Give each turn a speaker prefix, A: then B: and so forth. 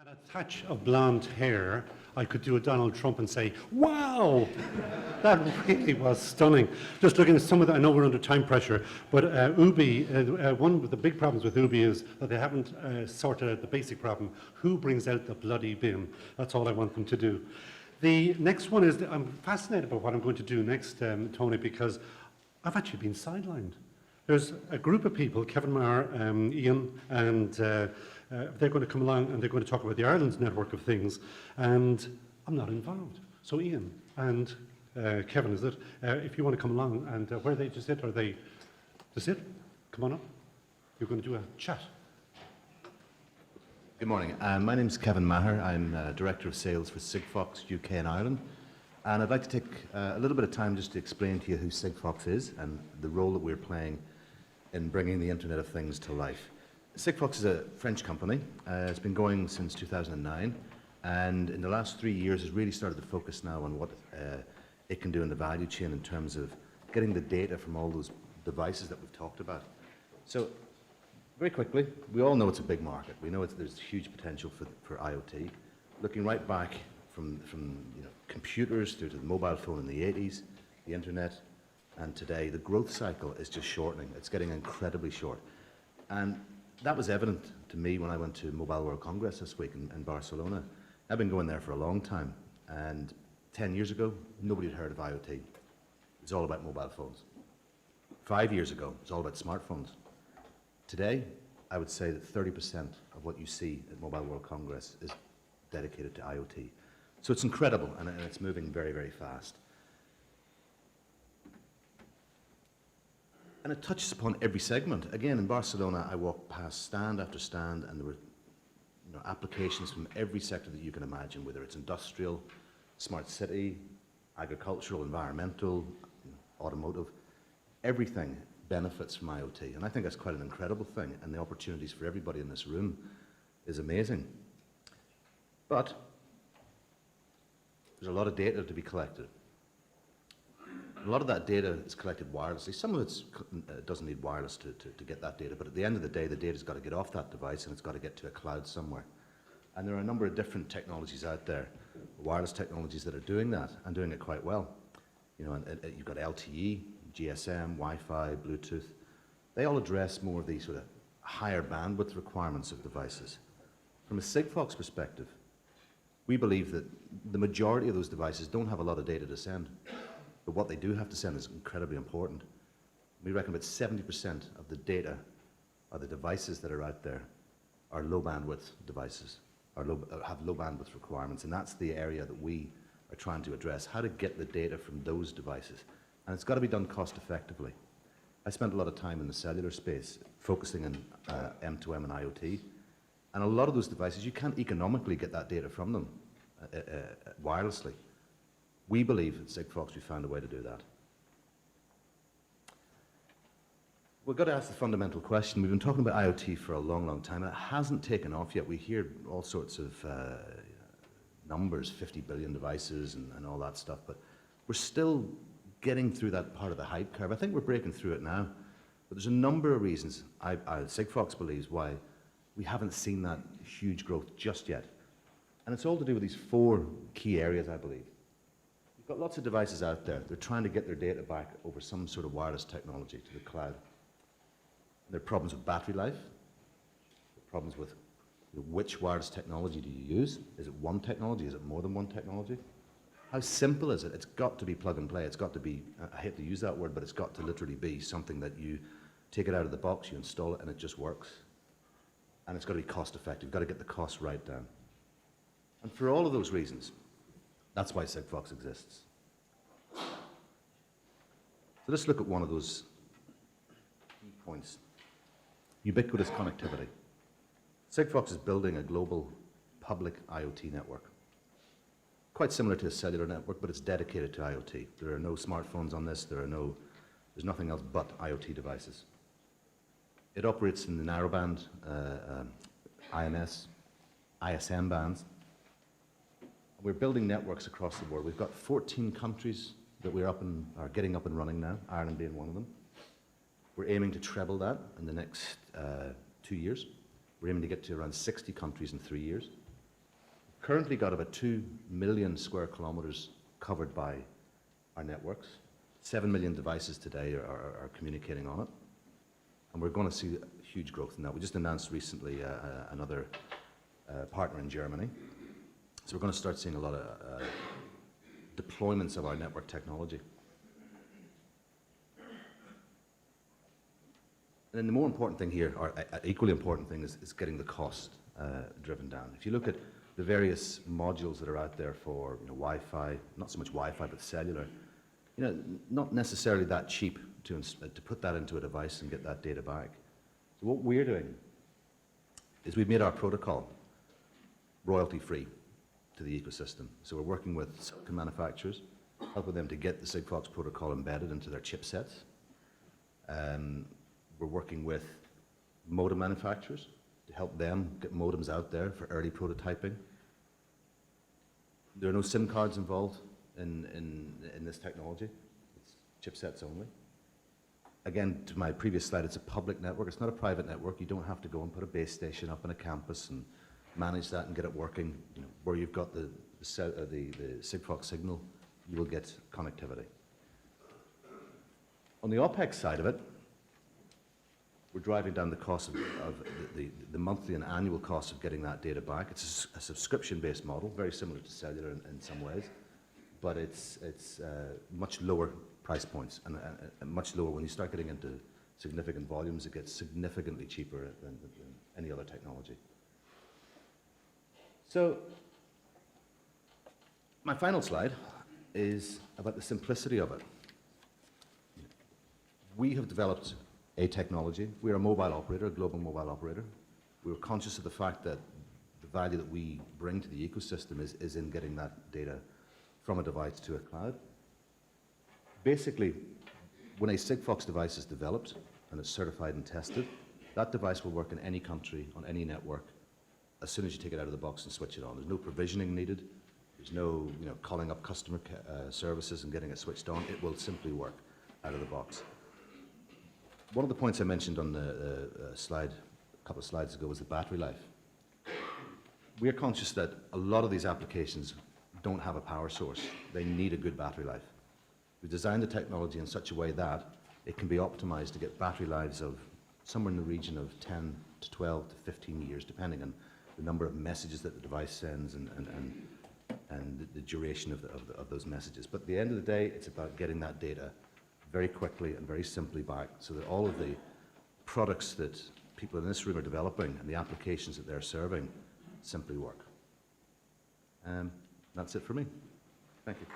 A: And a thatch of blonde hair, I could do a Donald Trump and say, wow, that really was stunning. Just looking at some of the, I know we're under time pressure, but Ubi, one of the big problems with Ubi is that they haven't sorted out the basic problem. Who brings out the bloody bin? That's all I want them to do. The next one is, I'm fascinated by what I'm going to do next, Tony, because I've actually been sidelined. There's a group of people, Kevin Maher, Ian, and they're going to come along and they're going to talk about the Ireland's network of things, and I'm not involved. So Ian and Kevin, is it? If you want to come along, and where are they to sit? Are they to sit? Come on up. You're going to do a chat.
B: Good morning. My name's Kevin Maher. I'm Director of Sales for Sigfox UK and Ireland. And I'd like to take a little bit of time just to explain to you who Sigfox is and the role that we're playing in bringing the Internet of Things to life. Sigfox is a French company. It's been going since 2009, and in the last 3 years has really started to focus now on what it can do in the value chain in terms of getting the data from all those devices that we've talked about. So, very quickly, we all know it's a big market. We know there's huge potential for IoT. Looking right back from computers through to the mobile phone in the 80s, the internet, and today, the growth cycle is just shortening. It's getting incredibly short. And that was evident to me when I went to Mobile World Congress this week in Barcelona. I've been going there for a long time, and 10 years ago, nobody had heard of IoT. It was all about mobile phones. 5 years ago, it was all about smartphones. Today, I would say that 30% of what you see at Mobile World Congress is dedicated to IoT. So it's incredible, and it's moving very, very fast. And it touches upon every segment. Again, in Barcelona, I walked past stand after stand, and there were applications from every sector that you can imagine, whether it's industrial, smart city, agricultural, environmental, automotive. Everything benefits from IoT, and I think that's quite an incredible thing, and the opportunities for everybody in this room is amazing. But there's a lot of data to be collected. A lot of that data is collected wirelessly. Some of it doesn't need wireless to get that data, but at the end of the day, the data's got to get off that device and it's got to get to a cloud somewhere. And there are a number of different technologies out there, wireless technologies that are doing that and doing it quite well. You've got LTE, GSM, Wi-Fi, Bluetooth. They all address more of the sort of higher bandwidth requirements of devices. From a Sigfox perspective, we believe that the majority of those devices don't have a lot of data to send. But what they do have to send is incredibly important. We reckon about 70% of the data or the devices that are out there are low bandwidth devices, or have low bandwidth requirements, and that's the area that we are trying to address, how to get the data from those devices. And it's got to be done cost effectively. I spent a lot of time in the cellular space focusing on M2M and IoT, and a lot of those devices, you can't economically get that data from them wirelessly. We believe at Sigfox we found a way to do that. We've got to ask the fundamental question. We've been talking about IoT for a long, long time, and it hasn't taken off yet. We hear all sorts of numbers, 50 billion devices and all that stuff, but we're still getting through that part of the hype curve. I think we're breaking through it now, but there's a number of reasons Sigfox believes why we haven't seen that huge growth just yet. And it's all to do with these 4 key areas, I believe. You've got lots of devices out there. They're trying to get their data back over some sort of wireless technology to the cloud. There are problems with battery life. There are problems with which wireless technology do you use? Is it one technology? Is it more than one technology? How simple is it? It's got to be plug and play. It's got to be, I hate to use that word, but it's got to literally be something that you take it out of the box, you install it, and it just works. And it's got to be cost effective. You've got to get the cost right down. And for all of those reasons, that's why Sigfox exists. So let's look at one of those key points. Ubiquitous connectivity. Sigfox is building a global public IoT network. Quite similar to a cellular network, but it's dedicated to IoT. There are no smartphones on this. There's nothing else but IoT devices. It operates in the narrowband, ISM bands. We're building networks across the world. We've got 14 countries that are getting up and running now, Ireland being one of them. We're aiming to treble that in the next 2 years. We're aiming to get to around 60 countries in 3 years. currently got about 2 million square kilometers covered by our networks. 7 million devices today are communicating on it. And we're going to see huge growth in that. We just announced recently another partner in Germany. So we're going to start seeing a lot of deployments of our network technology. And then the more important thing here, or equally important thing, is getting the cost driven down. If you look at the various modules that are out there for Wi-Fi, not so much Wi-Fi, but cellular, not necessarily that cheap to put that into a device and get that data back. So what we're doing is we've made our protocol royalty-free to the ecosystem. So we're working with silicon manufacturers, helping them to get the Sigfox protocol embedded into their chipsets. We're working with modem manufacturers to help them get modems out there for early prototyping. There are no SIM cards involved in this technology. It's chipsets only. Again, to my previous slide, it's a public network. It's not a private network. You don't have to go and put a base station up on a campus and manage that and get it working. Where you've got the Sigfox signal, you will get connectivity. On the OpEx side of it, we're driving down the cost of the monthly and annual cost of getting that data back. It's a subscription-based model, very similar to cellular in some ways, but it's much lower price points and much lower. When you start getting into significant volumes, it gets significantly cheaper than any other technology. So my final slide is about the simplicity of it. We have developed a technology. We're a mobile operator, a global mobile operator. We were conscious of the fact that the value that we bring to the ecosystem is in getting that data from a device to a cloud. Basically, when a Sigfox device is developed and it's certified and tested, that device will work in any country, on any network, as soon as you take it out of the box and switch it on. There's no provisioning needed. There's no calling up customer services and getting it switched on. It will simply work out of the box. One of the points I mentioned on the slide, a couple of slides ago, was the battery life. We are conscious that a lot of these applications don't have a power source. They need a good battery life. We've designed the technology in such a way that it can be optimized to get battery lives of somewhere in the region of 10 to 12 to 15 years, depending on the number of messages that the device sends and the duration of those messages. But at the end of the day, it's about getting that data very quickly and very simply back so that all of the products that people in this room are developing and the applications that they're serving simply work. That's it for me. Thank you.